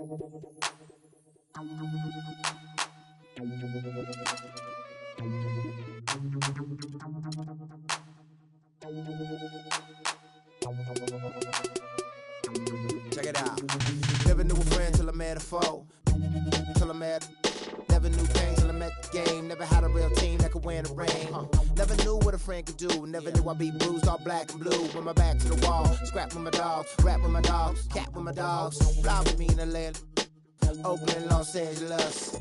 Check it out. Never knew a friend till I met a foe. Till I met. Never knew pain till I met the game. Never had a real team that could win the ring. Never knew what a friend could do. Never knew I'd be bruised all black and blue. With my back to the wall. Scrap with my dogs. Rap with my dogs. Cat with my dogs. Fly with me in Atlanta. Oakland, Los Angeles.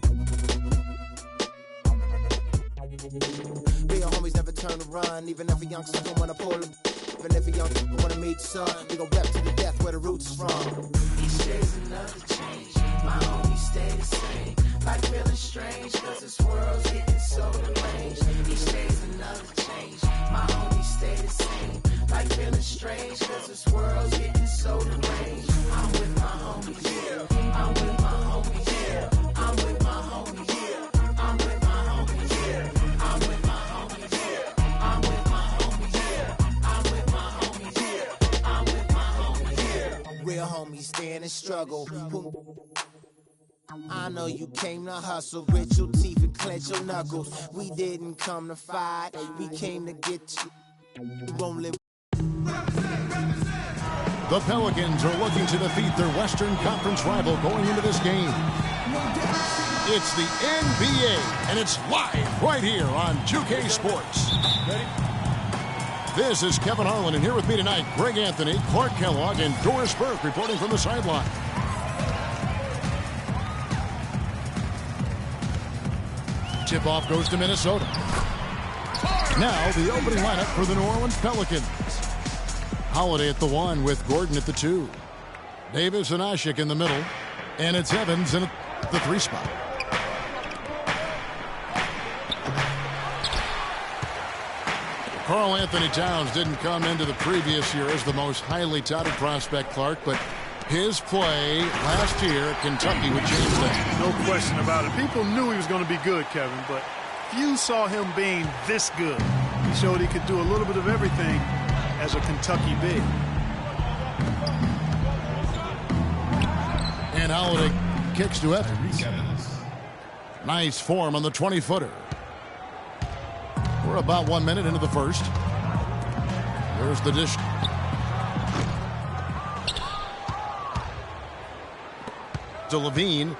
Real homies never turn to run. Even if a young sucker wanna pull them. Even if a young sucker wanna meet the sun. We gon' rep to the death where the roots is from. Each day's another change. My homies stay the same. Like feeling strange, cause this world's getting so deranged. Each day's another change. My homies stay the same. Like feeling strange, cause this world's getting so deranged. I'm with my homies, yeah. I'm with my homies, yeah. I'm with my homies, yeah. I'm with my homies, yeah. I'm with my homies, yeah. I'm with my homies, yeah. I'm with my homies, yeah. I'm with my homies, yeah. Real homies stand and struggle. I know you came to hustle, grit your teeth and clench your knuckles. We didn't come to fight, we came to get you. Rolling. The Pelicans are looking to defeat their Western Conference rival going into this game. It's the NBA, and it's live right here on 2K Sports. Ready? This is Kevin Harlan, and here with me tonight, Greg Anthony, Clark Kellogg, and Doris Burke reporting from the sideline. Tip-off goes to Minnesota. Now the opening lineup for the New Orleans Pelicans. Holiday at the 1 with Gordon at the 2. Davis and Ashik in the middle. And it's Evans in the 3 spot. Karl Anthony Towns didn't come into the previous year as the most highly touted prospect, Clark, but his play last year at Kentucky would change that. No question about it. People knew he was going to be good, Kevin, but few saw him being this good. He showed he could do a little bit of everything as a Kentucky big. And Holiday kicks to Evans. Nice form on the 20-footer. We're about 1 minute into the first. There's the dish. To Levine.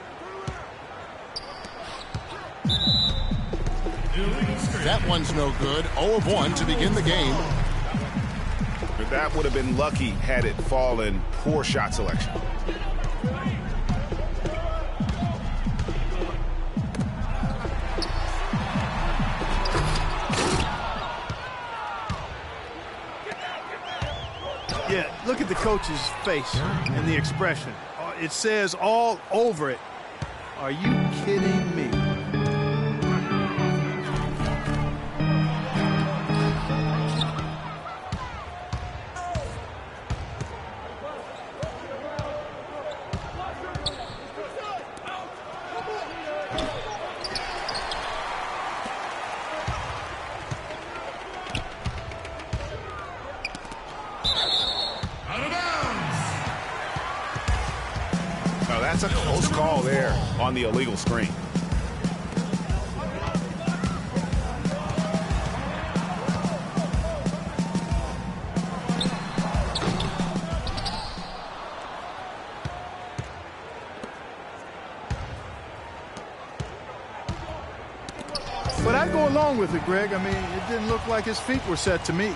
That one's no good. 0 of 1 to begin the game. That would have been lucky had it fallen. Poor shot selection. Yeah, look at the coach's face and the expression. It says all over it, "Are you kidding me?" That's a close call there on the illegal screen. But I go along with it, Greg. I mean, it didn't look like his feet were set to me.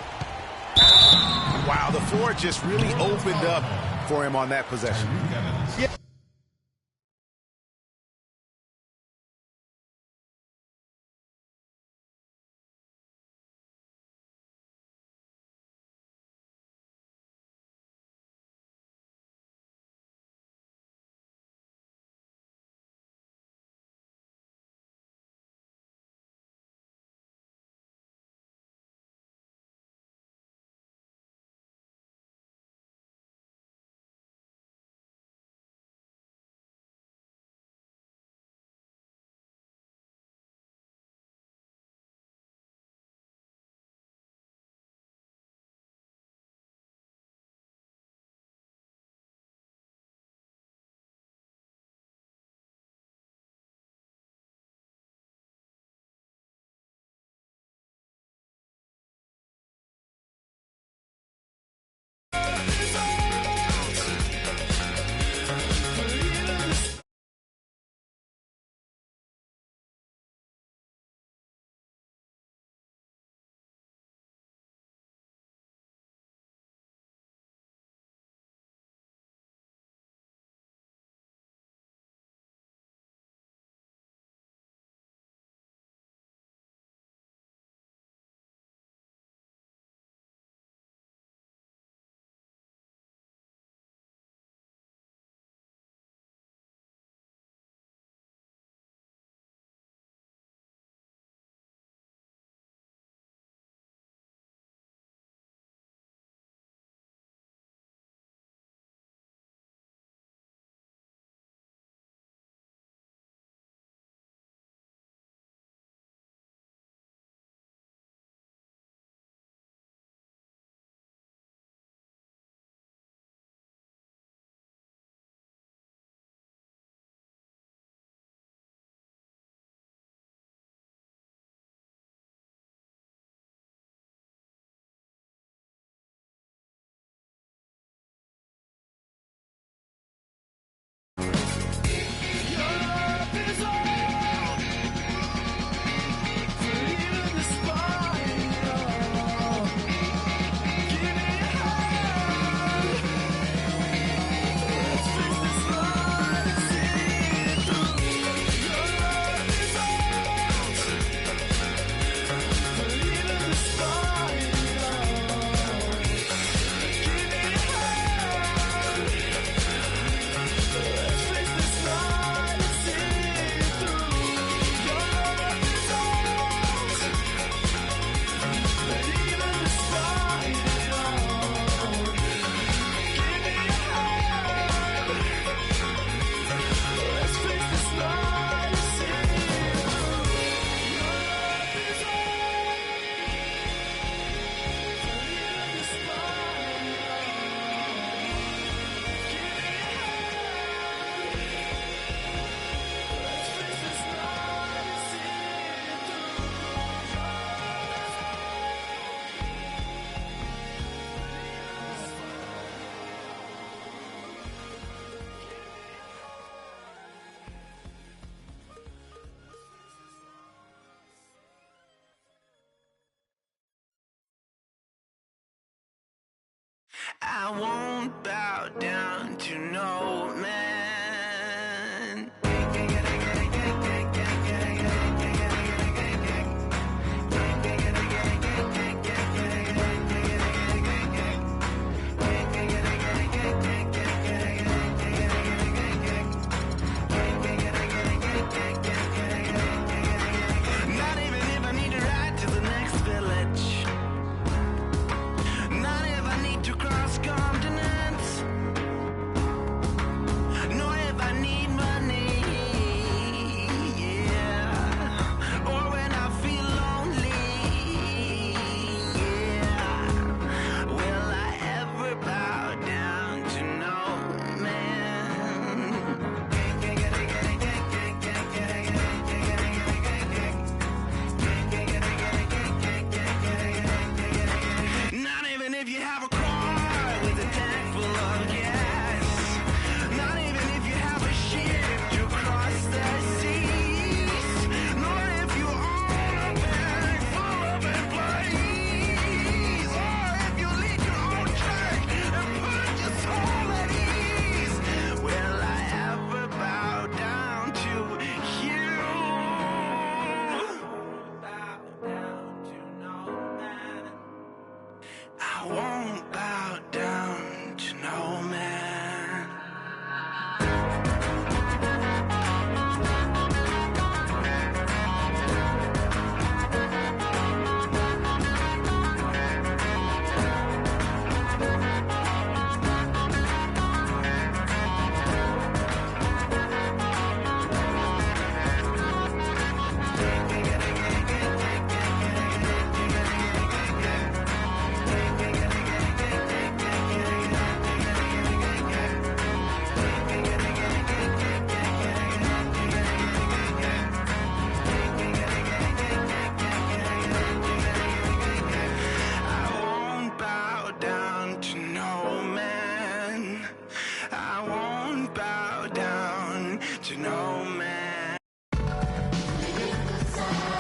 Wow, the floor just really opened up for him on that possession. Yeah. won't bow down to no man.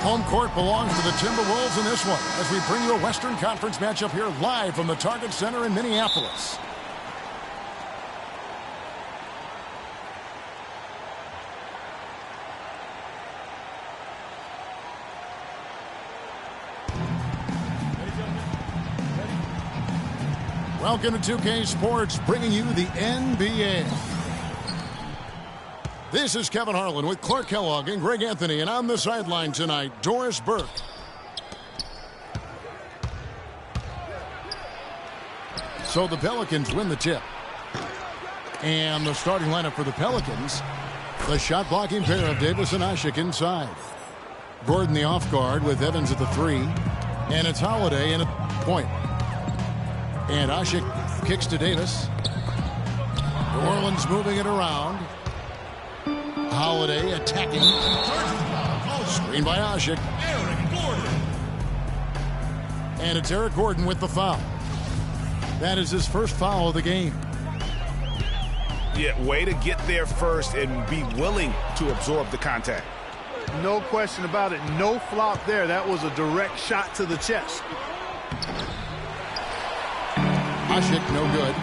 Home court belongs to the Timberwolves in this one as we bring you a Western Conference matchup here live from the Target Center in Minneapolis. Welcome to 2K Sports, bringing you the NBA. This is Kevin Harlan with Clark Kellogg and Greg Anthony, and on the sideline tonight, Doris Burke. So the Pelicans win the tip. And the starting lineup for the Pelicans, the shot-blocking pair of Davis and Ashik inside. Gordon the off guard with Evans at the 3. And it's Holiday in at point. And Ashik kicks to Davis. New Orleans moving it around. Holiday attacking. Screen by Ashik. And it's Eric Gordon with the foul. That is his first foul of the game. Yeah, way to get there first and be willing to absorb the contact. No question about it. No flop there. That was a direct shot to the chest. Ashik, no good.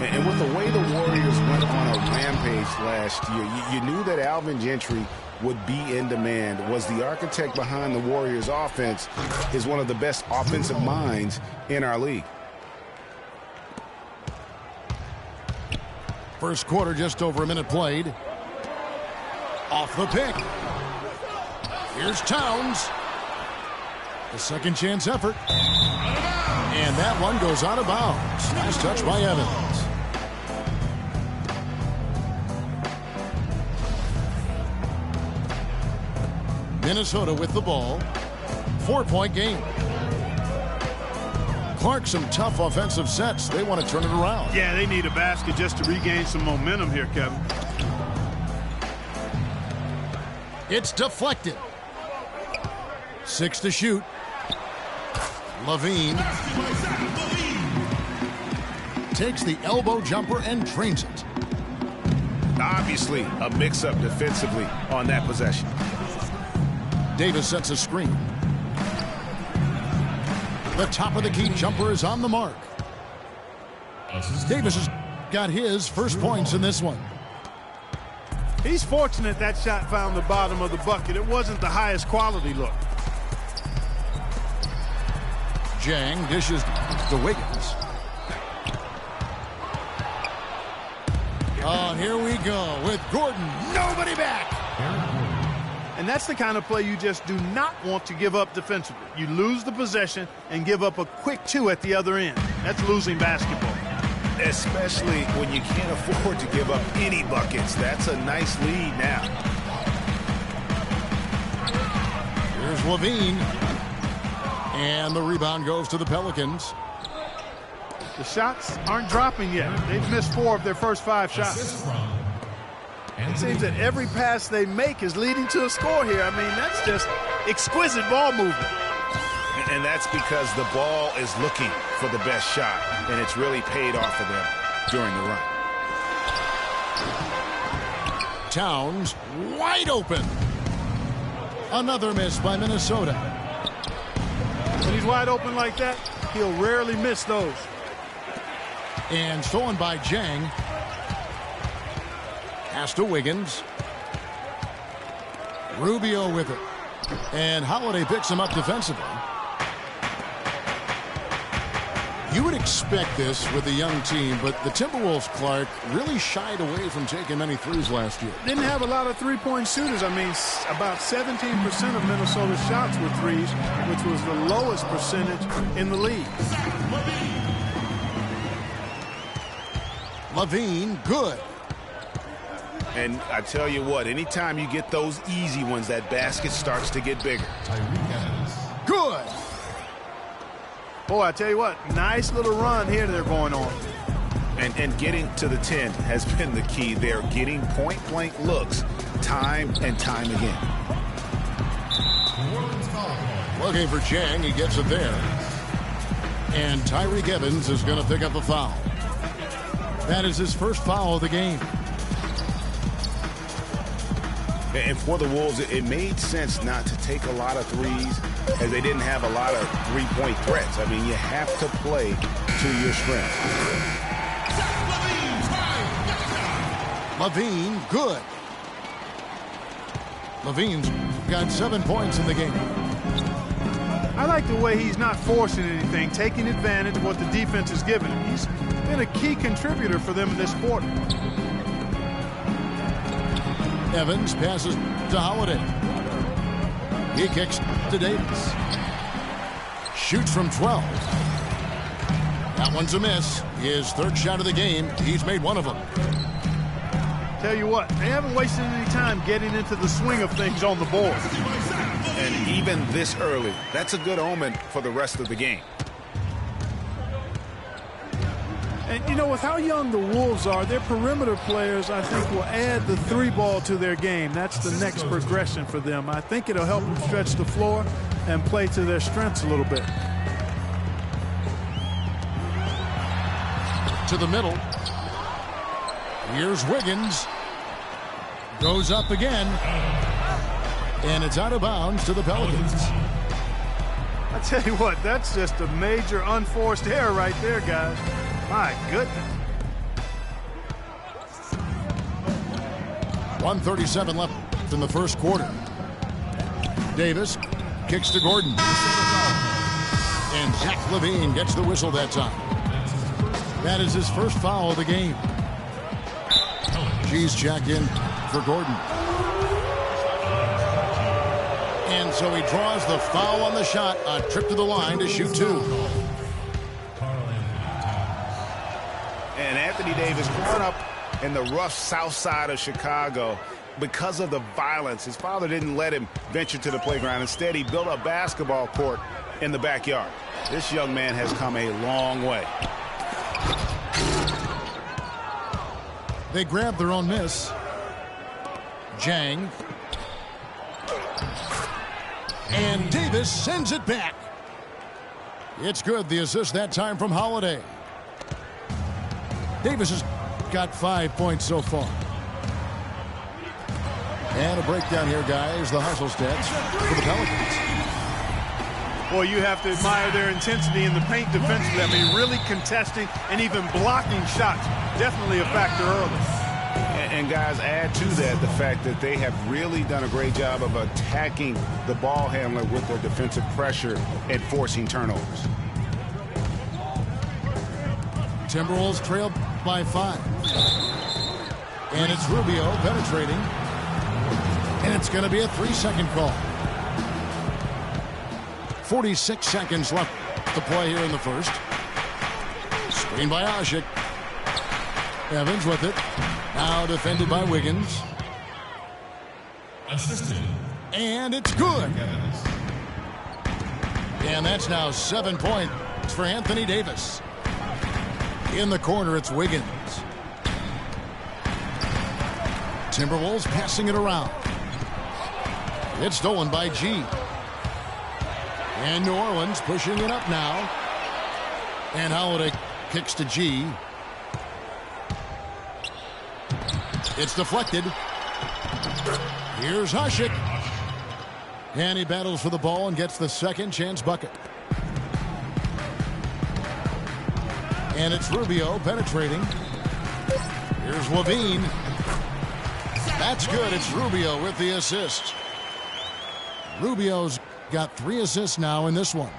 And with the way the Warriors went on a rampage last year, you knew that Alvin Gentry would be in demand. Was the architect behind the Warriors' offense, is one of the best offensive minds in our league. First quarter, just over a minute played. Off the pick. Here's Towns. The second chance effort. And that one goes out of bounds. Nice touch by Evans. Minnesota with the ball. 4-point game. Clark, some tough offensive sets. They want to turn it around. Yeah, they need a basket just to regain some momentum here, Kevin. It's deflected. 6 to shoot. Levine takes the elbow jumper and drains it. Obviously, a mix-up defensively on that possession. Davis sets a screen. The top of the key jumper is on the mark. Davis has got his first points in this one. He's fortunate that shot found the bottom of the bucket. It wasn't the highest quality look. Jang dishes to Wiggins. Oh, here we go with Gordon. Nobody back. And that's the kind of play you just do not want to give up defensively. You lose the possession and give up a quick two at the other end. That's losing basketball. Especially when you can't afford to give up any buckets. That's a nice lead now. Here's Levine. And the rebound goes to the Pelicans. The shots aren't dropping yet. They've missed 4 of their first 5 shots. It seems that every pass they make is leading to a score here. I mean, that's just exquisite ball movement. And that's because the ball is looking for the best shot, and it's really paid off for them during the run. Towns wide open. Another miss by Minnesota. When he's wide open like that, he'll rarely miss those. And stolen by Jang. Pass to Wiggins. Rubio with it. And Holiday picks him up defensively. You would expect this with a young team, but the Timberwolves, Clark, really shied away from taking many threes last year. Didn't have a lot of three-point shooters. I mean, about 17% of Minnesota's shots were threes, which was the lowest percentage in the league. Levine, good. And I tell you what, anytime you get those easy ones, that basket starts to get bigger. Good. Boy, I tell you what, nice little run here they're going on. And getting to the 10 has been the key. They're getting point-blank looks time and time again. Looking for Jang, he gets it there. And Tyreek Evans is going to pick up a foul. That is his first foul of the game. And for the Wolves, it made sense not to take a lot of threes as they didn't have a lot of three-point threats. I mean, you have to play to your strength. Levine, good. Levine's got 7 points in the game. I like the way he's not forcing anything, taking advantage of what the defense is giving him. He's been a key contributor for them in this quarter. Evans passes to Holiday. He kicks to Davis. Shoots from 12. That one's a miss. His third shot of the game. He's made one of them. Tell you what, they haven't wasted any time getting into the swing of things on the board. And even this early, that's a good omen for the rest of the game. And, you know, with how young the Wolves are, their perimeter players, I think, will add the 3-ball to their game. That's the next progression for them. I think it'll help them stretch the floor and play to their strengths a little bit. To the middle. Here's Wiggins. Goes up again. And it's out of bounds to the Pelicans. I tell you what, that's just a major unforced error right there, guys. My goodness. 1:37 left in the first quarter. Davis kicks to Gordon. And Zach Levine gets the whistle that time. That is his first foul of the game. G's check in for Gordon. And so he draws the foul on the shot. A trip to the line to shoot 2. And Anthony Davis growing up in the rough south side of Chicago, because of the violence, his father didn't let him venture to the playground. Instead, he built a basketball court in the backyard. This young man has come a long way. They grab their own miss. Jang. And Davis sends it back. It's good. The assist that time from Holiday. Davis has got 5 points so far. And a breakdown here, guys. The hustle stats for the Pelicans. Well, you have to admire their intensity in the paint defensively. I mean, really contesting and even blocking shots. Definitely a factor early. And guys, add to that the fact that they have really done a great job of attacking the ball handler with their defensive pressure and forcing turnovers. Timberwolves trail by 5. And it's Rubio penetrating. And it's going to be a 3-second call. 46 seconds left to play here in the first. Screen by Asik. Evans with it. Now defended by Wiggins. And it's good. And that's now 7 points for Anthony Davis. In the corner, it's Wiggins. Timberwolves passing it around. It's stolen by G. And New Orleans pushing it up now. And Holiday kicks to G. It's deflected. Here's Asik. And he battles for the ball and gets the second chance bucket. And it's Rubio penetrating. Here's Levine. That's good. It's Rubio with the assist. Rubio's got 3 assists now in this one.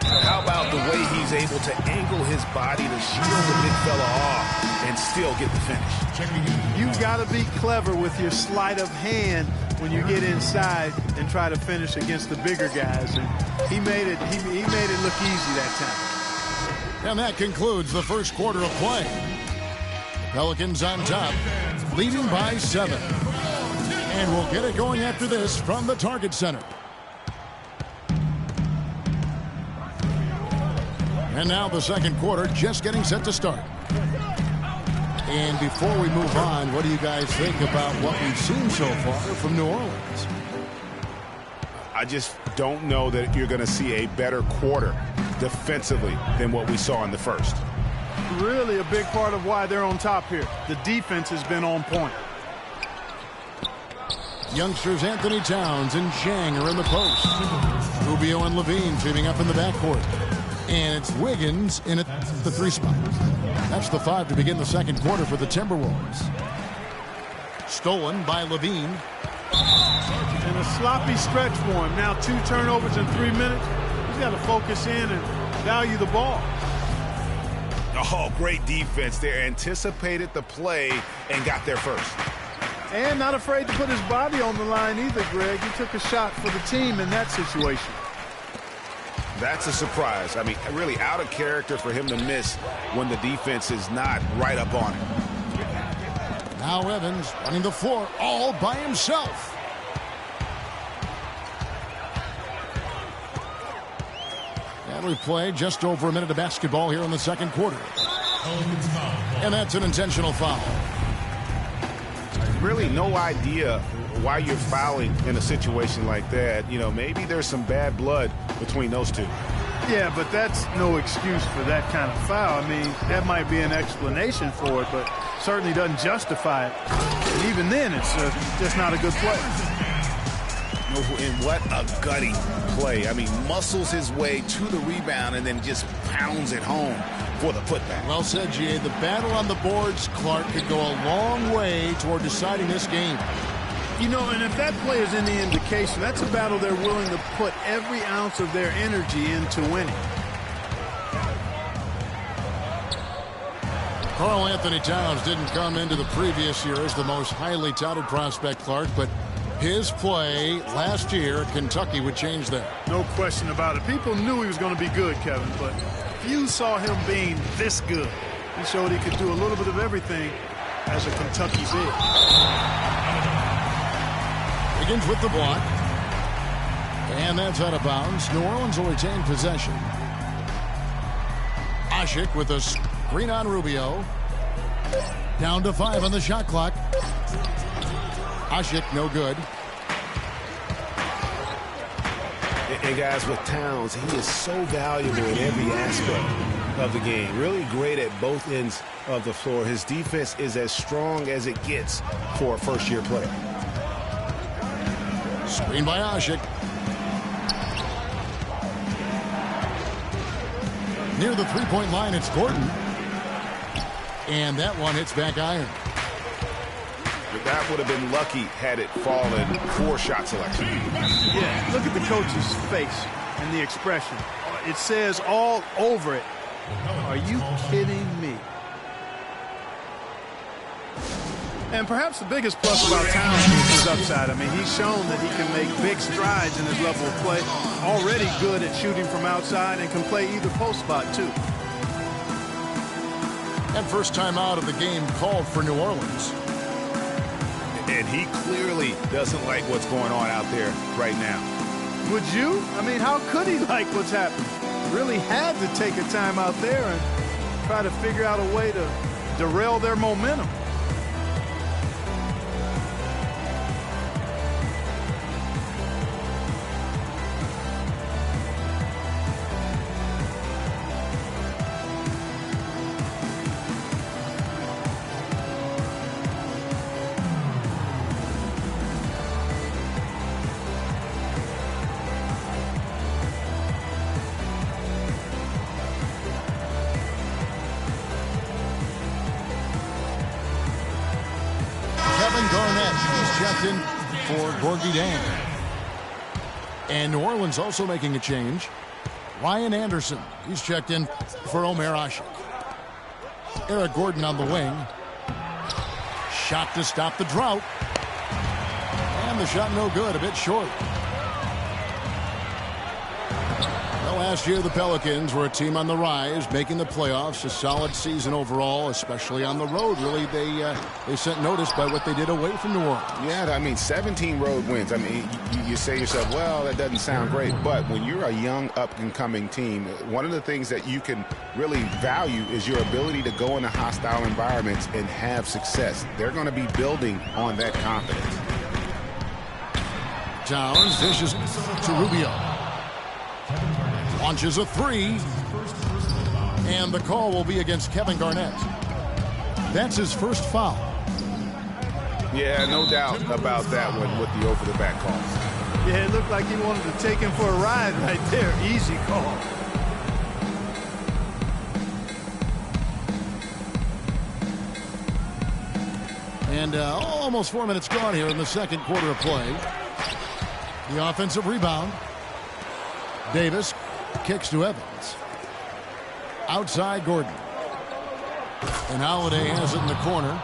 How about the way he's able to angle his body to shield the big fella off and still get the finish? You've got to be clever with your sleight of hand when you get inside and try to finish against the bigger guys. And he made it look easy that time. And that concludes the first quarter of play. Pelicans on top, leading by 7. And we'll get it going after this from the Target Center. And now the second quarter just getting set to start. And before we move on, what do you guys think about what we've seen so far from New Orleans? I just don't know that you're going to see a better quarter defensively than what we saw in the first. Really a big part of why they're on top here. The defense has been on point. Youngsters Anthony Towns and Zhang are in the post. Rubio and Levine teaming up in the backcourt. And it's Wiggins in at the 3 spot. That's the 5 to begin the second quarter for the Timberwolves. Stolen by Levine. And a sloppy stretch for him. Now 2 turnovers in 3 minutes. He's got to focus in and value the ball. Oh, great defense there. Anticipated the play and got there first. And not afraid to put his body on the line either, Greg. He took a shot for the team in that situation. That's a surprise. I mean, really out of character for him to miss when the defense is not right up on him. Now Evans running the floor all by himself. And we play just over a minute of basketball here in the second quarter. And that's an intentional foul. Really no idea why you're fouling in a situation like that. You know, maybe there's some bad blood between those two. Yeah, but that's no excuse for that kind of foul. I mean, that might be an explanation for it, but certainly doesn't justify it. And even then, it's just not a good play. And what a gutty play. I mean, muscles his way to the rebound and then just pounds it home for the putback. Well said, G.A. The battle on the boards, Clark, could go a long way toward deciding this game. You know, and if that play is any indication, that's a battle they're willing to put every ounce of their energy into winning. Karl Anthony Towns didn't come into the previous year as the most highly touted prospect, Clark, but his play last year at Kentucky would change that. No question about it. People knew he was going to be good, Kevin, but few saw him being this good. He showed he could do a little bit of everything as a Kentucky big. Begins with the block. And that's out of bounds. New Orleans will retain possession. Asik with a screen on Rubio. Down to 5 on the shot clock. Asik no good. And guys, with Towns, he is so valuable in every aspect of the game. Really great at both ends of the floor. His defense is as strong as it gets for a first-year player. Screen by Asik. Near the three-point line, it's Gordon. And that one hits back iron. That would have been lucky had it fallen for shot selection. Yeah, look at the coach's face and the expression. It says all over it, "Are you kidding me?" And perhaps the biggest plus about Towns is his upside. I mean, he's shown that he can make big strides in his level of play. Already good at shooting from outside and can play either post spot, too. And first time out of the game called for New Orleans. And he clearly doesn't like what's going on out there right now. Would you? I mean, how could he like what's happening? Really had to take a time out there and try to figure out a way to derail their momentum. Checked in for Gorgie Dang. And New Orleans also making a change. Ryan Anderson, he's checked in for Omer Ashik. Eric Gordon on the wing. Shot to stop the drought. And the shot no good, a bit short. Well, last year the Pelicans were a team on the rise, making the playoffs, a solid season overall, especially on the road. Really, they sent notice by what they did away from New Orleans. Yeah, I mean, 17 road wins. I mean, you say to yourself, well, that doesn't sound great. But when you're a young, up-and-coming team, one of the things that you can really value is your ability to go into hostile environments and have success. They're going to be building on that confidence. Towns dishes to Rubio. Launches a three. And the call will be against Kevin Garnett. That's his first foul. Yeah, no doubt about that one with the over-the-back call. Yeah, it looked like he wanted to take him for a ride right there. Easy call. And almost 4 minutes gone here in the second quarter of play. The offensive rebound. Davis kicks to Evans. Outside Gordon. And Holiday has it in the corner.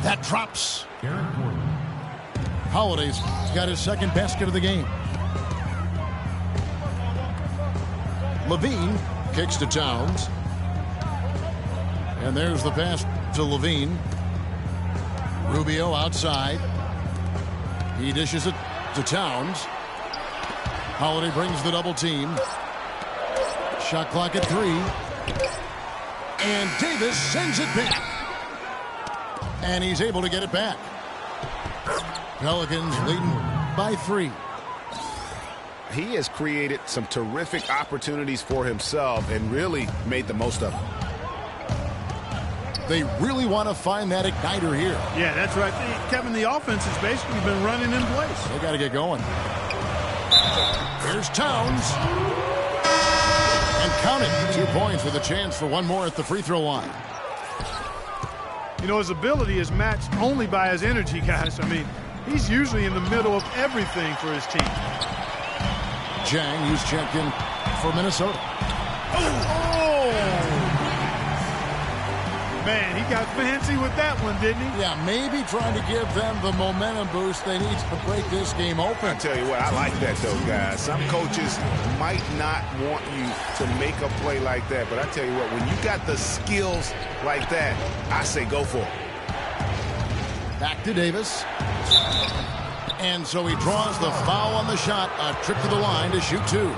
That drops. Holiday's got his second basket of the game. Levine kicks to Towns. And there's the pass to Levine. Rubio outside. He dishes it to Towns. Holiday brings the double team. Shot clock at 3. And Davis sends it back. And he's able to get it back. Pelicans leading by 3. He has created some terrific opportunities for himself and really made the most of them. They really want to find that igniter here. Yeah, that's right. Kevin, the offense has basically been running in place. They got to get going. Here's Towns. And count it. 2 points with a chance for one more at the free throw line. You know, his ability is matched only by his energy, guys. I mean, he's usually in the middle of everything for his team. Jang, who's checked in for Minnesota. Man, he got fancy with that one, didn't he? Yeah, maybe trying to give them the momentum boost they need to break this game open. I tell you what, I like that, though, guys. Some coaches might not want you to make a play like that, but I tell you what, when you got the skills like that, I say go for it. Back to Davis. And so he draws the foul on the shot. A trip to the line to shoot 2.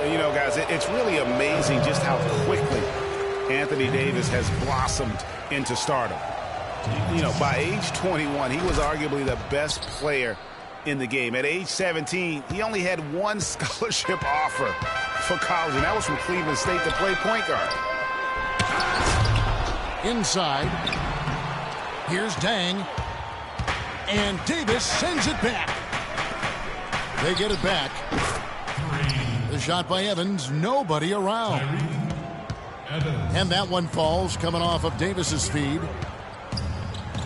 You know, guys, it's really amazing just how quickly Anthony Davis has blossomed into stardom. You know, by age 21, he was arguably the best player in the game. At age 17, he only had one scholarship offer for college, and that was from Cleveland State to play point guard. Inside. Here's Dang. And Davis sends it back. They get it back. The shot by Evans, nobody around. And that one falls coming off of Davis's feed.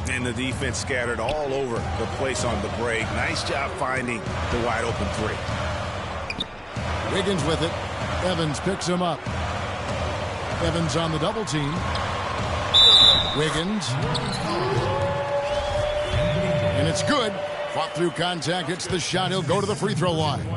And the defense scattered all over the place on the break. Nice job finding the wide open three. Wiggins with it. Evans picks him up. Evans on the double team. Wiggins. And it's good. Fought through contact, hits the shot. He'll go to the free throw line.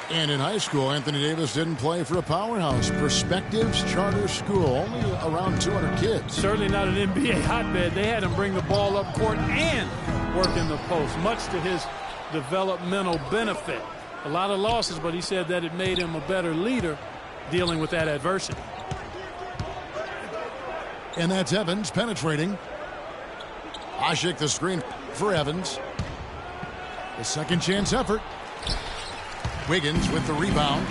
And in high school, Anthony Davis didn't play for a powerhouse. Perspectives Charter School, only around 200 kids. Certainly not an NBA hotbed. They had him bring the ball up court and work in the post, much to his developmental benefit. A lot of losses, but he said that it made him a better leader dealing with that adversity. And that's Evans penetrating. Asik the screen for Evans. A second chance effort. Wiggins with the rebound.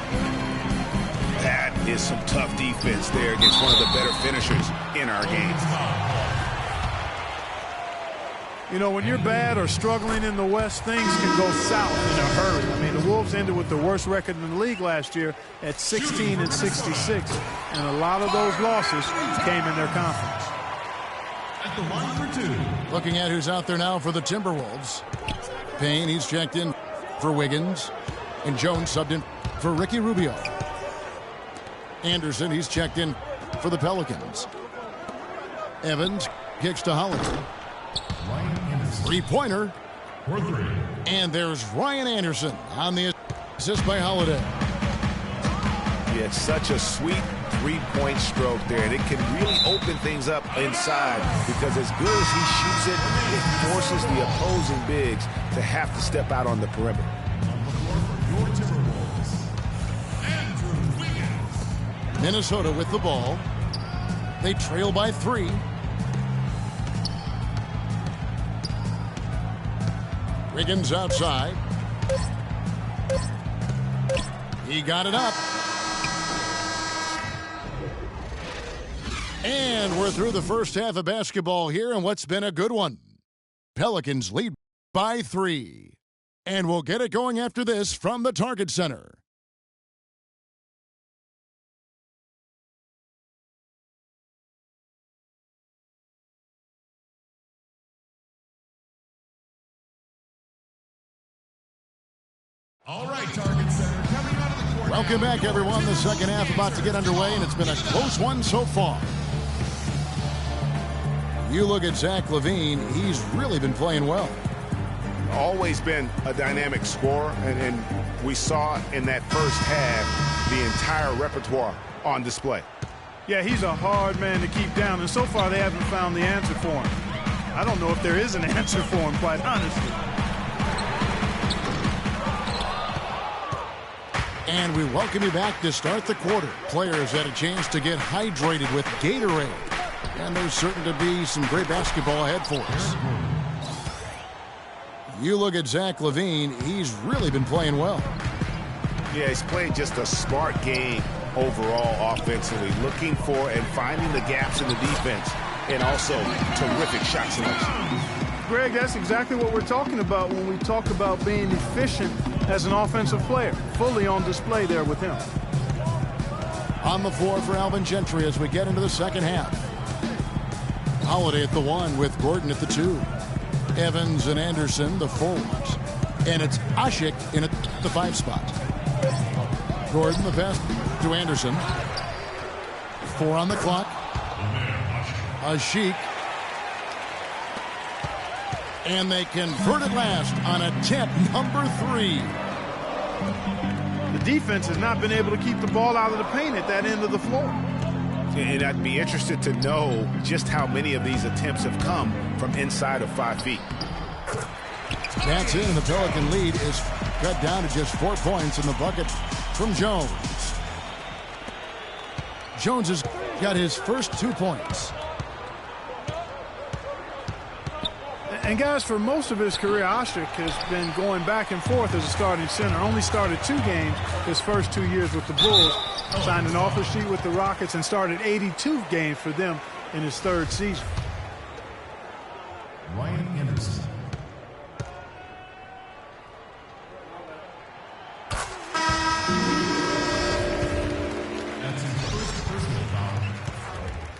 That is some tough defense there against one of the better finishers in our game. You know, when you're bad or struggling in the West, things can go south in a hurry. I mean, the Wolves ended with the worst record in the league last year at 16-66, and a lot of those losses came in their conference. At the line for two. Looking at who's out there now for the Timberwolves. Payne, he's checked in for Wiggins. And Jones subbed in for Ricky Rubio. Anderson, he's checked in for the Pelicans. Evans kicks to Holiday. Three-pointer. And there's Ryan Anderson on the assist by Holiday. Yeah, it's such a sweet three-point stroke there, and it can really open things up inside because as good as he shoots it, it forces the opposing bigs to have to step out on the perimeter. Minnesota with the ball. They trail by 3. Wiggins outside. He got it up. And we're through the first half of basketball here, and what's been a good one. Pelicans lead by 3. And we'll get it going after this from the Target Center. All right, Target Center, coming out of the court. Welcome back, everyone. The second half about to get underway, and it's been a close one so far. You look at Zach LaVine, he's really been playing well. Always been a dynamic scorer, and we saw in that first half the entire repertoire on display. Yeah, he's a hard man to keep down, and so far they haven't found the answer for him. I don't know if there is an answer for him, quite honestly. And we welcome you back to start the quarter. Players had a chance to get hydrated with Gatorade. And there's certain to be some great basketball ahead for us. You look at Zach LaVine, he's really been playing well. Yeah, he's playing just a smart game overall offensively, looking for and finding the gaps in the defense, and also terrific shot selection. Greg, that's exactly what we're talking about when we talk about being efficient as an offensive player. Fully on display there with him. On the floor for Alvin Gentry as we get into the second half. Holiday at the 1 with Gordon at the 2. Evans and Anderson, the forwards. And it's Asik in at the 5 spot. Gordon, the pass to Anderson. 4 on the clock. Asik. And they convert it last on attempt number 3. The defense has not been able to keep the ball out of the paint at that end of the floor. And I'd be interested to know just how many of these attempts have come from inside of 5 feet. That's in. The Pelican lead is cut down to just 4 points in the bucket from Jones. Jones has got his first 2 points. And guys, for most of his career, Asik has been going back and forth as a starting center. Only started 2 games his first 2 years with the Bulls. Signed an offer sheet with the Rockets and started 82 games for them in his 3rd season. Ryan Anderson.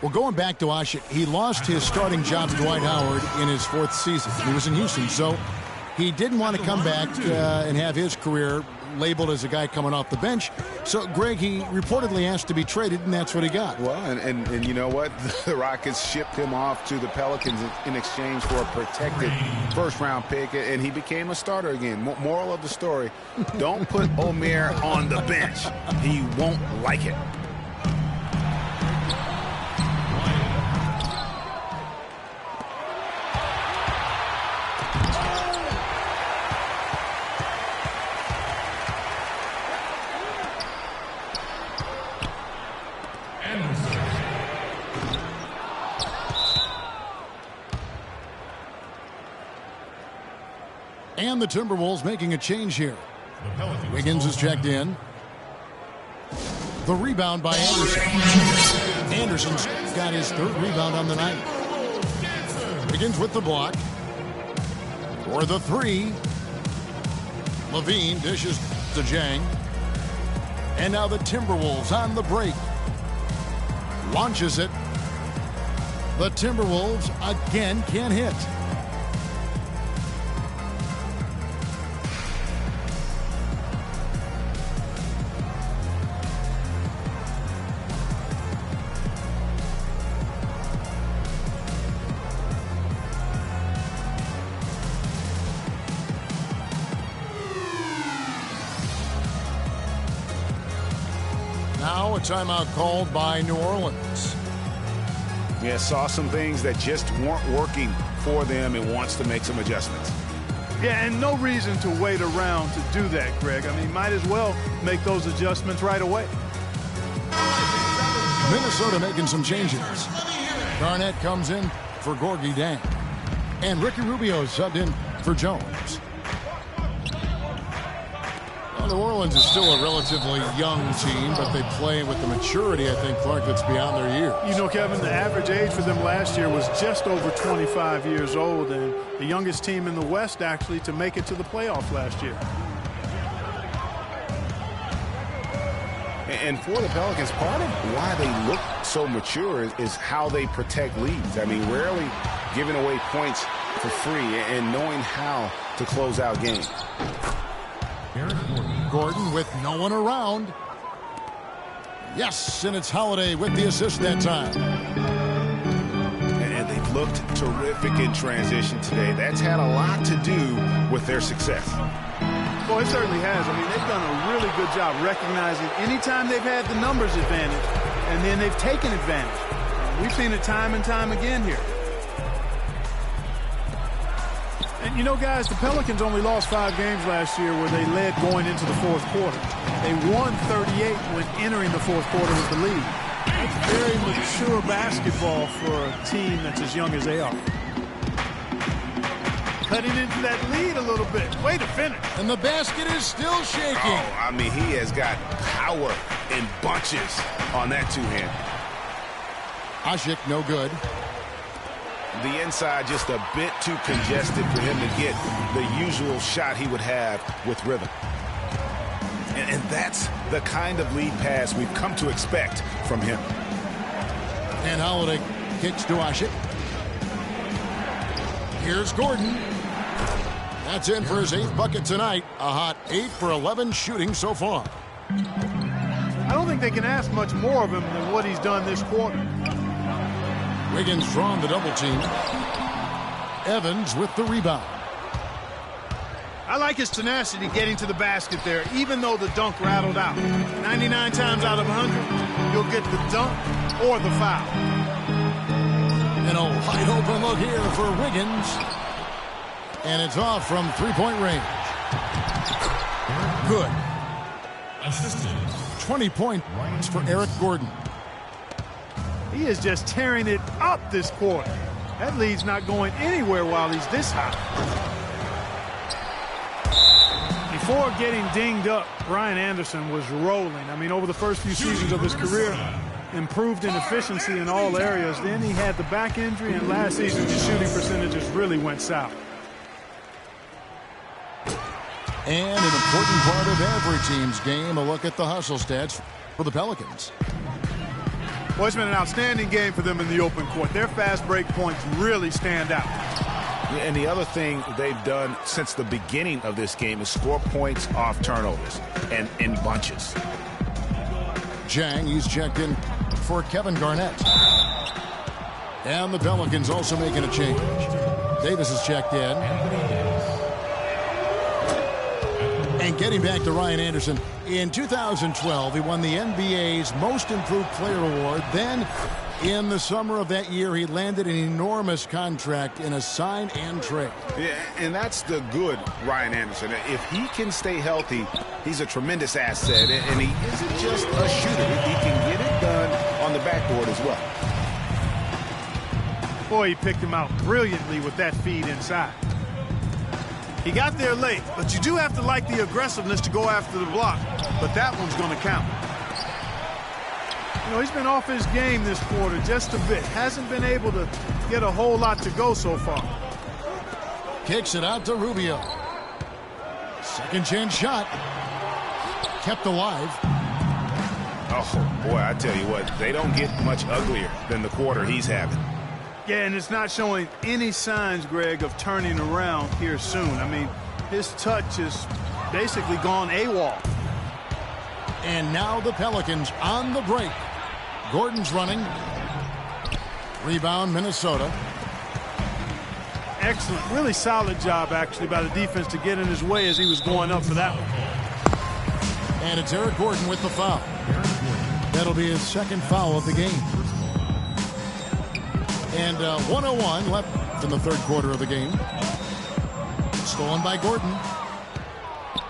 Well, going back to Ashik, he lost his starting job to Dwight Howard in his 4th season. He was in Houston, so he didn't want to come back and have his career labeled as a guy coming off the bench. So, Greg, he reportedly asked to be traded, and that's what he got. Well, and you know what? The Rockets shipped him off to the Pelicans in exchange for a protected first-round pick, and he became a starter again. Moral of the story, don't put Omer on the bench. He won't like it. And the Timberwolves making a change here. Wiggins is checked in. The rebound by Anderson. Anderson's got his 3rd rebound on the night. Wiggins with the block. For the 3. Levine dishes to Jang. And now the Timberwolves on the break. Launches it. The Timberwolves again can't hit. Now a timeout called by New Orleans. Yeah, saw some things that just weren't working for them and wants to make some adjustments. Yeah, and no reason to wait around to do that, Greg. I mean, might as well make those adjustments right away. Minnesota making some changes. Garnett comes in for Gorgie Dang. And Ricky Rubio subbed in for Jones. Well, New Orleans is still a relatively young team, but they play with the maturity, I think, Clark, that's beyond their years. You know, Kevin, the average age for them last year was just over 25 years old, and the youngest team in the West, actually, to make it to the playoffs last year. And for the Pelicans, part of why they look so mature is how they protect leads. I mean, rarely giving away points for free and knowing how to close out games. Gordon with no one around. Yes, and it's Holiday with the assist that time. And they've looked terrific in transition today. That's had a lot to do with their success. Well, it certainly has. I mean, they've done a really good job recognizing anytime they've had the numbers advantage, and then they've taken advantage. We've seen it time and time again here. And, you know, guys, the Pelicans only lost 5 games last year where they led going into the 4th quarter. They won 38 when entering the 4th quarter with the lead. That's very mature basketball for a team that's as young as they are. Cutting into that lead a little bit. Way to finish. And the basket is still shaking. Oh, I mean, he has got power in bunches on that 2-hand. Ashik, no good. The inside just a bit too congested for him to get the usual shot he would have with rhythm. And that's the kind of lead pass we've come to expect from him. And Holiday kicks to Ashik. Here's Gordon. That's in for his 8th bucket tonight. A hot 8 for 11 shooting so far. I don't think they can ask much more of him than what he's done this quarter. Wiggins drawn the double team. Evans with the rebound. I like his tenacity getting to the basket there, even though the dunk rattled out. 99 times out of 100, you'll get the dunk or the foul. And a wide open look here for Wiggins. And it's off from 3-point range. Good. 20 points for Eric Gordon. He is just tearing it up this quarter. That lead's not going anywhere while he's this hot. Before getting dinged up, Brian Anderson was rolling. I mean, over the first few seasons of his career, improved in efficiency in all areas. Then he had the back injury, and last season his shooting percentages really went south. And an important part of every team's game, a look at the hustle stats for the Pelicans. Well, it's been an outstanding game for them in the open court. Their fast break points really stand out. And the other thing they've done since the beginning of this game is score points off turnovers and in bunches. Jang, he's checked in for Kevin Garnett. And the Pelicans also making a change. Davis is checked in. And getting back to Ryan Anderson, in 2012, he won the NBA's Most Improved Player Award. Then, in the summer of that year, he landed an enormous contract in a sign and trade. Yeah, and that's the good Ryan Anderson. If he can stay healthy, he's a tremendous asset. And he isn't just a shooter. He can get it done on the backboard as well. Boy, he picked him out brilliantly with that feed inside. He got there late, but you do have to like the aggressiveness to go after the block. But that one's going to count. You know, he's been off his game this quarter just a bit. Hasn't been able to get a whole lot to go so far. Kicks it out to Rubio. Second chance shot. Kept alive. Oh, boy, I tell you what, they don't get much uglier than the quarter he's having. Yeah, and it's not showing any signs, Greg, of turning around here soon. I mean, his touch is basically gone AWOL. And now the Pelicans on the break. Gordon's running. Rebound, Minnesota. Excellent. Really solid job, actually, by the defense to get in his way as he was going up for that one. And it's Eric Gordon with the foul. That'll be his second foul of the game. And 1:01 left in the third quarter of the game. Stolen by Gordon.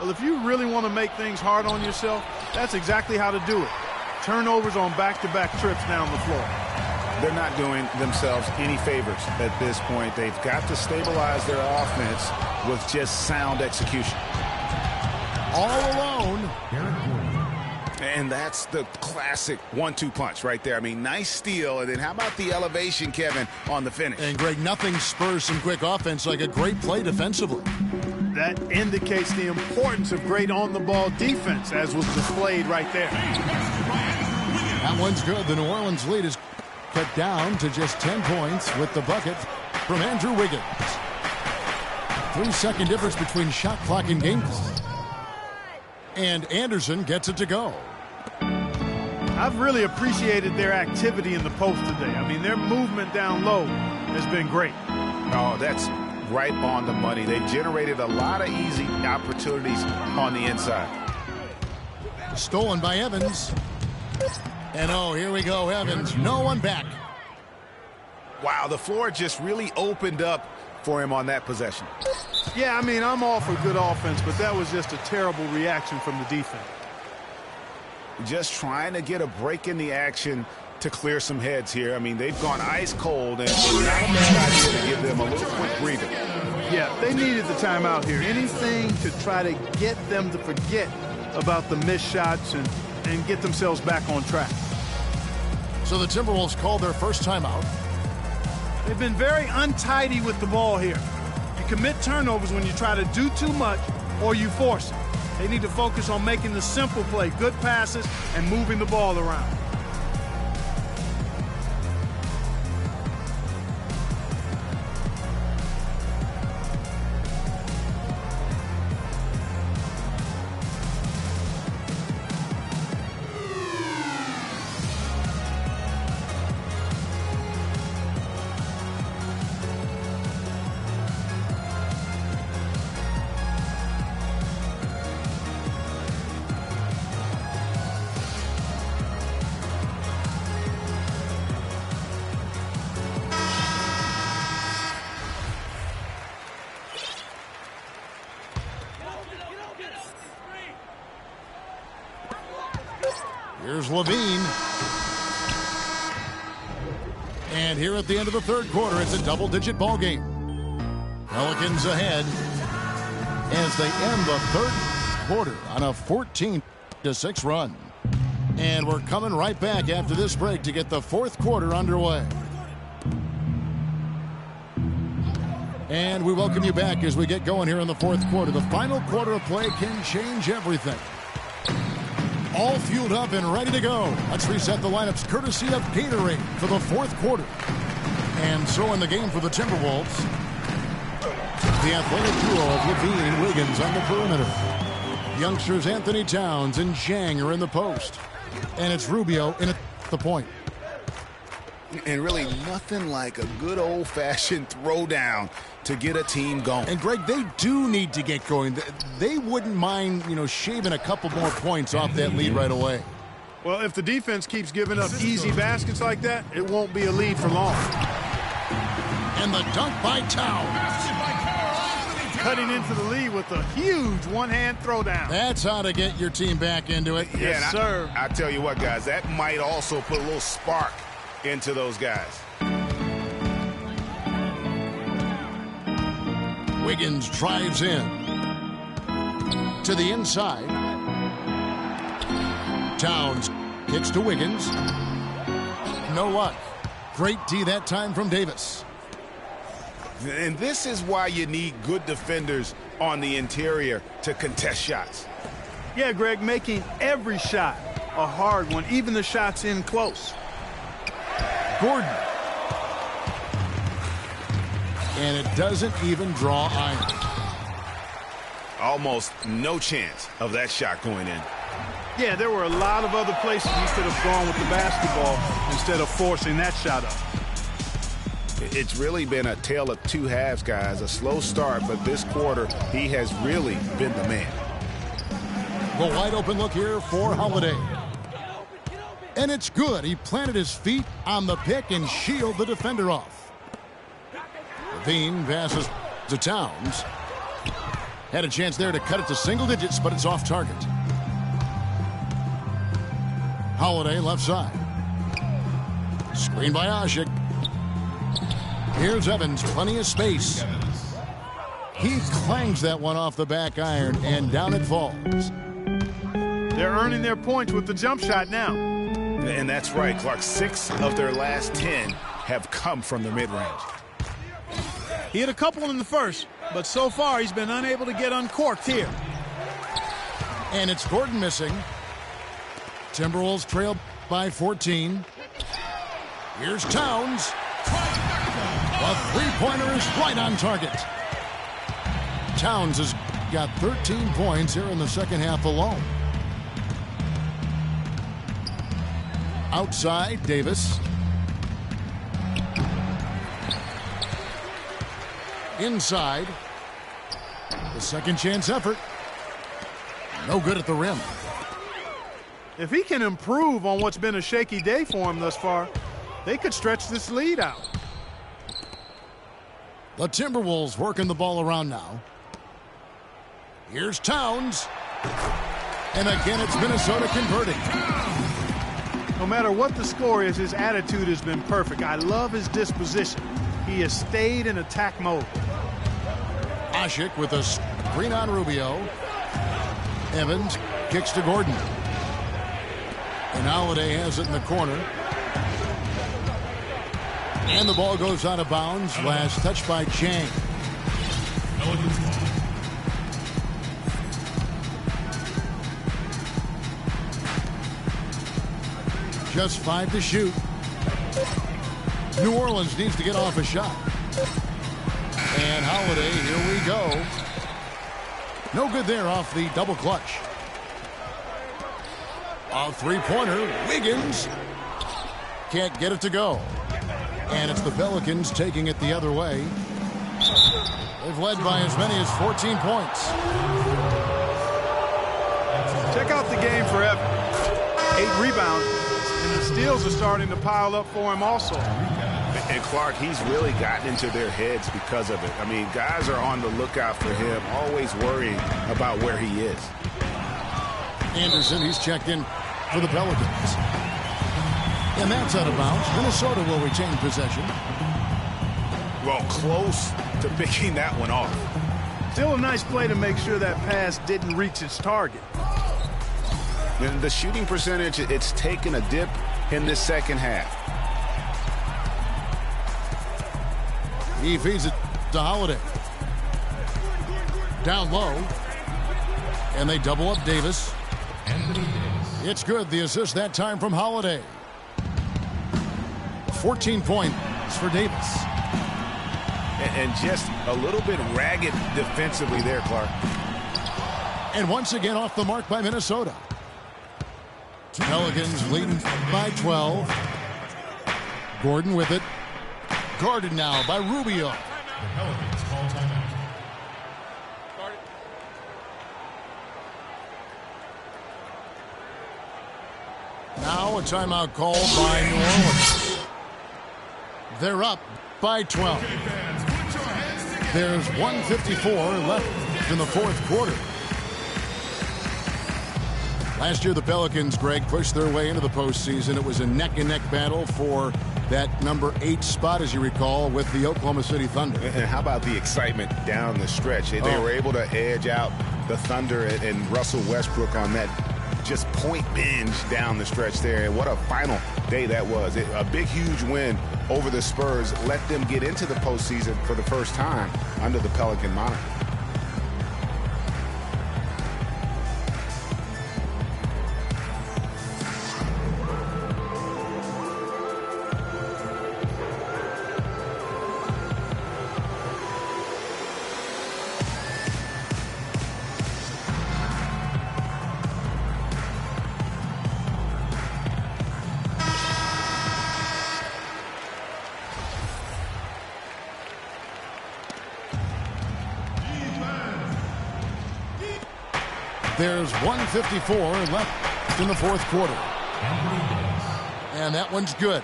Well, if you really want to make things hard on yourself, that's exactly how to do it. Turnovers on back-to-back trips down the floor. They're not doing themselves any favors at this point. They've got to stabilize their offense with just sound execution. All alone. And that's the classic 1-2 punch right there. I mean, nice steal. And then how about the elevation, Kevin, on the finish? And, Greg, nothing spurs some quick offense like a great play defensively. That indicates the importance of great on-the-ball defense, as was displayed right there. That one's good. The New Orleans lead is cut down to just 10 points with the bucket from Andrew Wiggins. 3-second difference between shot clock and game clock. And Anderson gets it to go. I've really appreciated their activity in the post today. I mean, their movement down low has been great. Oh, that's right on the money. They've generated a lot of easy opportunities on the inside. Stolen by Evans. And oh, here we go, Evans. No one back. Wow, the floor just really opened up for him on that possession. Yeah, I mean, I'm all for good offense, but that was just a terrible reaction from the defense. Just trying to get a break in the action to clear some heads here. I mean, they've gone ice cold, and not a bad idea to give them a little quick breather. Yeah, they needed the timeout here. Anything to try to get them to forget about the missed shots and get themselves back on track. So the Timberwolves called their first timeout. They've been very untidy with the ball here. You commit turnovers when you try to do too much or you force it. They need to focus on making the simple play, good passes, and moving the ball around. Here's Levine. And here at the end of the third quarter, it's a double-digit ball game. Pelicans ahead as they end the third quarter on a 14-6 run. And we're coming right back after this break to get the fourth quarter underway. And we welcome you back as we get going here in the fourth quarter. The final quarter of play can change everything. All fueled up and ready to go. Let's reset the lineups courtesy of Gatorade for the fourth quarter. And so in the game for the Timberwolves, the athletic duo of Levine and Wiggins on the perimeter. Youngsters Anthony Towns and Zhang are in the post. And it's Rubio in at the point. And really nothing like a good old-fashioned throwdown to get a team going. And, Greg, they do need to get going. They wouldn't mind, shaving a couple more points off that lead right away. Well, if the defense keeps giving up easy baskets like that, it won't be a lead for long. And the dunk by Towns. Cutting into the lead with a huge one-hand throwdown. That's how to get your team back into it. Yes, sir. I tell you what, guys, that might also put a little spark into those guys. Wiggins drives in to the inside. Towns kicks to Wiggins. No luck. Great D that time from Davis. And this is why you need good defenders on the interior to contest shots. Yeah, Greg, making every shot a hard one, even the shots in close. Gordon. And it doesn't even draw iron. Almost no chance of that shot going in. Yeah, there were a lot of other places he could have gone with the basketball instead of forcing that shot up. It's really been a tale of two halves, guys. A slow start, but this quarter, he has really been the man. The wide open look here for Holiday. And it's good. He planted his feet on the pick and shielded the defender off. Levine passes to Towns. Had a chance there to cut it to single digits, but it's off target. Holiday left side. Screen by Ashik. Here's Evans, plenty of space. He clangs that one off the back iron, and down it falls. They're earning their points with the jump shot now. And that's right, Clark. 6 of their last 10 have come from the mid-range. He had a couple in the first, but so far he's been unable to get uncorked here. And it's Gordon missing. Timberwolves trail by 14. Here's Towns. A three-pointer is right on target. Towns has got 13 points here in the second half alone. Outside, Davis. Inside. The second chance effort. No good at the rim. If he can improve on what's been a shaky day for him thus far, they could stretch this lead out. The Timberwolves working the ball around now. Here's Towns. And again, it's Minnesota converting. No matter what the score is, his attitude has been perfect. I love his disposition. He has stayed in attack mode. Ashik with a screen on Rubio. Evans kicks to Gordon. And Holiday has it in the corner. And the ball goes out of bounds. Last touch by Chang. Just 5 to shoot. New Orleans needs to get off a shot. And Holiday, here we go. No good there off the double clutch. A three-pointer, Wiggins. Can't get it to go. And it's the Pelicans taking it the other way. They've led by as many as 14 points. Check out the game for Evans. 8 rebounds, and the steals are starting to pile up for him also. And Clark, he's really gotten into their heads because of it. I mean, guys are on the lookout for him, always worrying about where he is. Anderson, he's checked in for the Pelicans. And that's out of bounds. Minnesota will retain possession. Well, close to picking that one off. Still a nice play to make sure that pass didn't reach its target. And the shooting percentage, it's taken a dip in this second half. He feeds it to Holiday. Down low. And they double up Davis. It's good. The assist that time from Holiday. 14 points for Davis. And just a little bit ragged defensively there, Clark. And once again off the mark by Minnesota. Pelicans leading by 12. Gordon with it. Guarded now by Rubio. The Pelicans call timeout. Now a timeout called by New Orleans. They're up by 12. There's 1:54 left in the fourth quarter. Last year, the Pelicans, Greg, pushed their way into the postseason. It was a neck-and-neck battle for that number 8 spot, as you recall, with the Oklahoma City Thunder. And how about the excitement down the stretch? They were able to edge out the Thunder and Russell Westbrook on that just point binge down the stretch there. And what a final day that was. A big, huge win over the Spurs let them get into the postseason for the first time under the Pelican moniker. There's 1:54 left in the fourth quarter. And that one's good.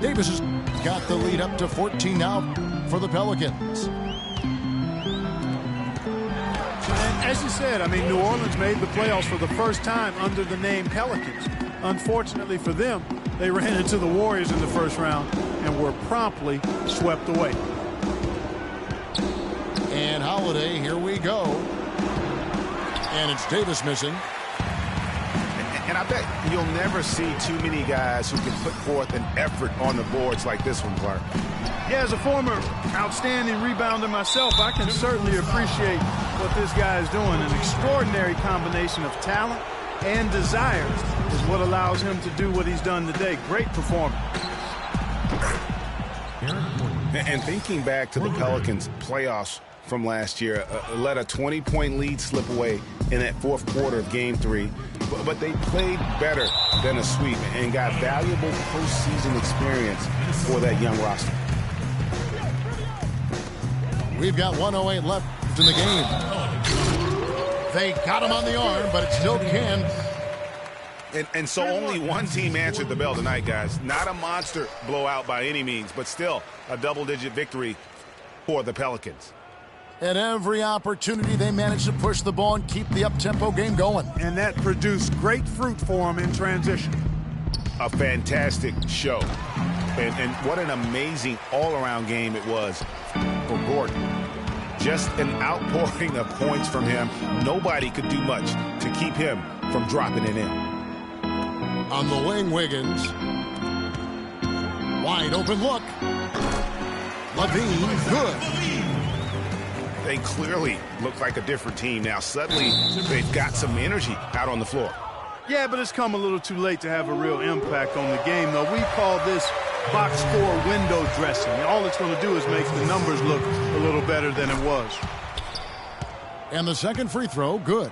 Davis has got the lead up to 14 now for the Pelicans. And as you said, I mean, New Orleans made the playoffs for the first time under the name Pelicans. Unfortunately for them, they ran into the Warriors in the first round and were promptly swept away. And Holiday, here we go. And it's Davis missing. And I bet you'll never see too many guys who can put forth an effort on the boards like this one, Clark. Yeah, as a former outstanding rebounder myself, I can certainly appreciate what this guy is doing. An extraordinary combination of talent and desire is what allows him to do what he's done today. Great performance. And thinking back to the Pelicans' playoffs from last year, let a 20-point lead slip away in that fourth quarter of Game 3. But they played better than a sweep and got valuable postseason experience for that young roster. We've got 1:08 left in the game. They got him on the arm, but it still can. And so only one team answered the bell tonight, guys. Not a monster blowout by any means, but still a double-digit victory for the Pelicans. At every opportunity, they managed to push the ball and keep the up-tempo game going. And that produced great fruit for him in transition. A fantastic show. And what an amazing all-around game it was for Gordon. Just an outpouring of points from him. Nobody could do much to keep him from dropping it in. On the wing, Wiggins. Wide open look. Levine, good. They clearly look like a different team now. Suddenly, they've got some energy out on the floor. Yeah, but it's come a little too late to have a real impact on the game, though. We call this box score window dressing. All it's going to do is make the numbers look a little better than it was. And the second free throw, good.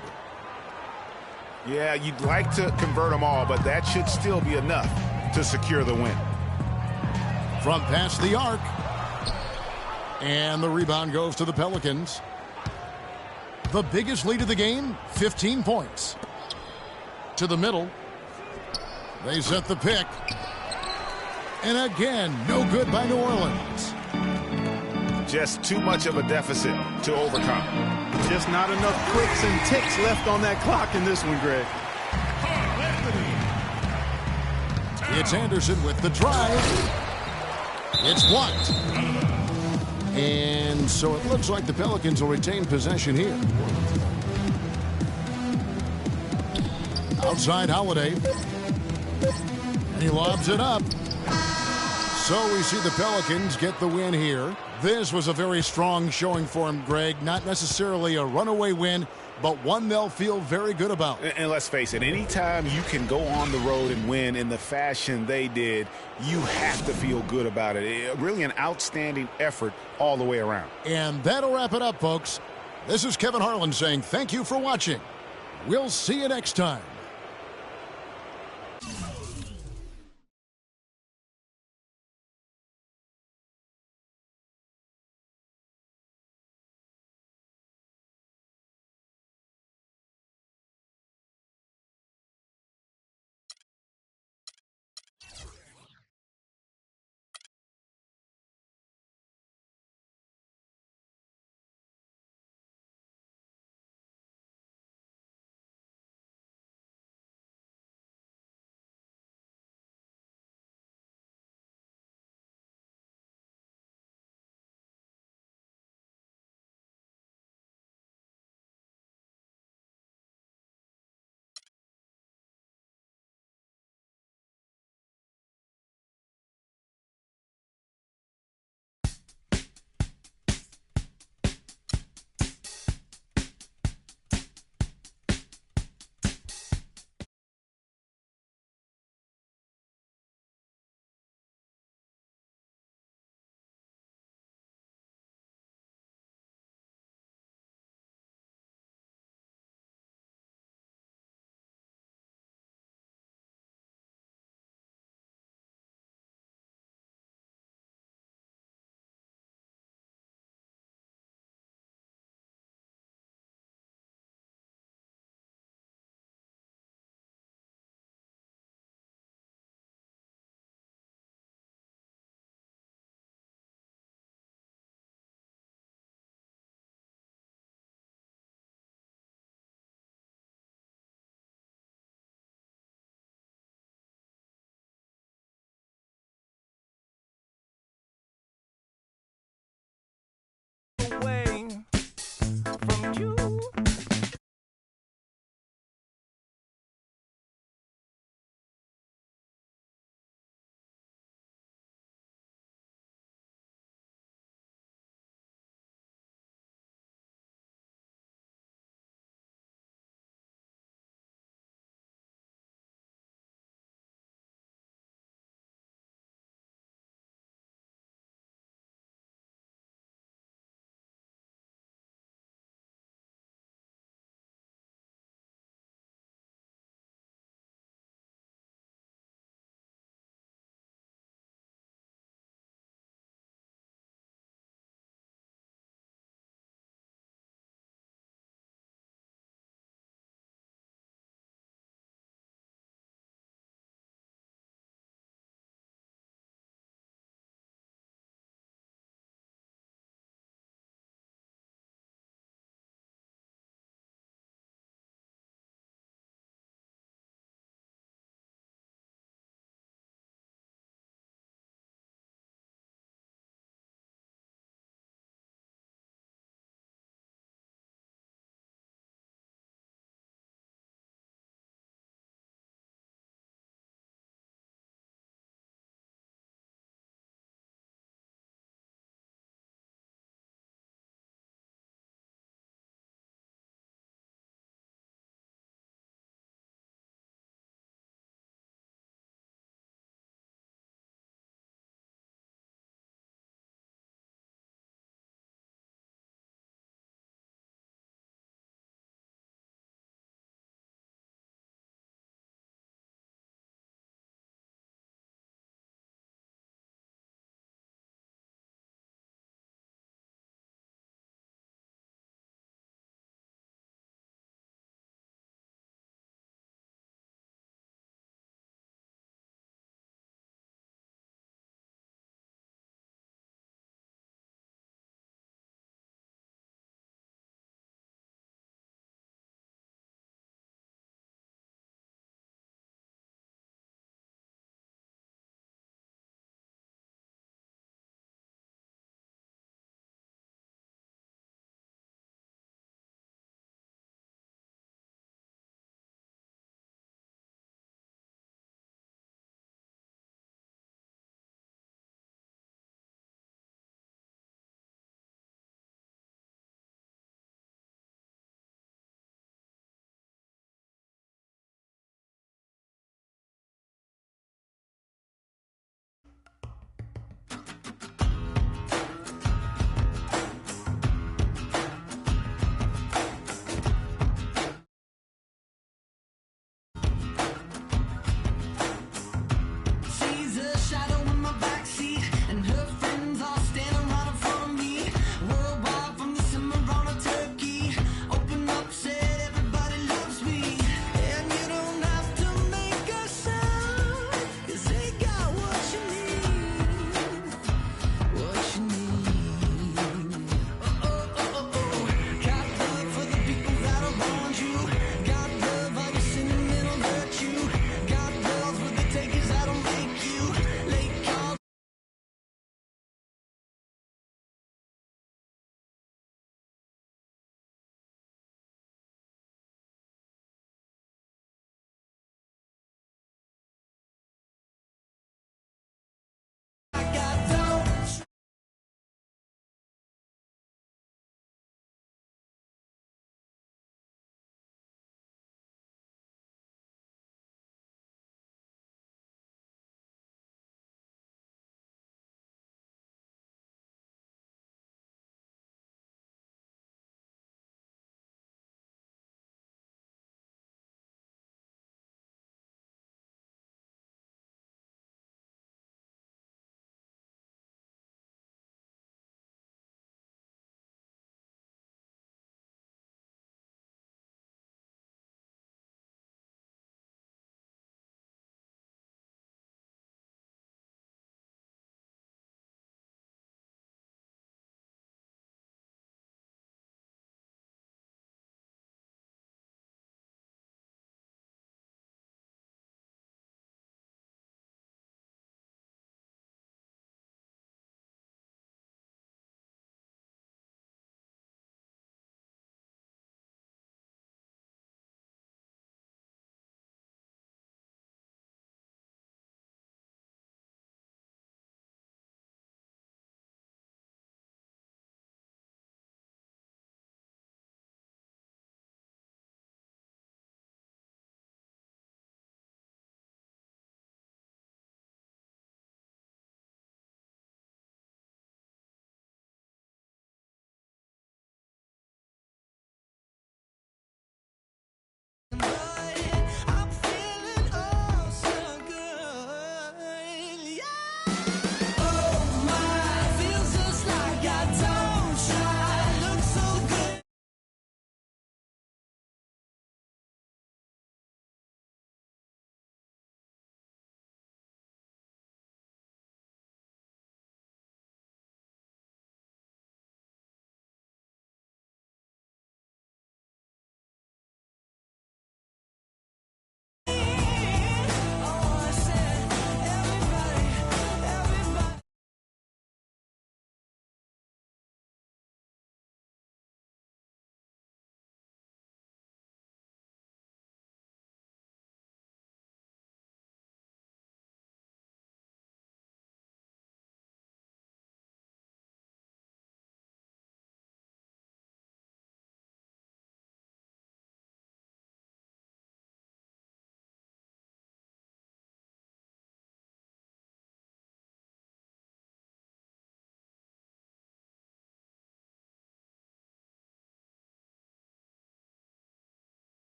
Yeah, you'd like to convert them all, but that should still be enough to secure the win. From past the arc. And the rebound goes to the Pelicans. The biggest lead of the game, 15 points. To the middle. They set the pick. And again, no good by New Orleans. Just too much of a deficit to overcome. Just not enough clicks and ticks left on that clock in this one, Greg. It's Anderson with the drive. It's blocked. And so it looks like the Pelicans will retain possession here. Outside Holiday. And he lobs it up. So we see the Pelicans get the win here. This was a very strong showing for him, Greg. Not necessarily a runaway win, but one they'll feel very good about. And let's face it, anytime you can go on the road and win in the fashion they did, you have to feel good about it. Really an outstanding effort all the way around. And that'll wrap it up, folks. This is Kevin Harlan saying thank you for watching. We'll see you next time.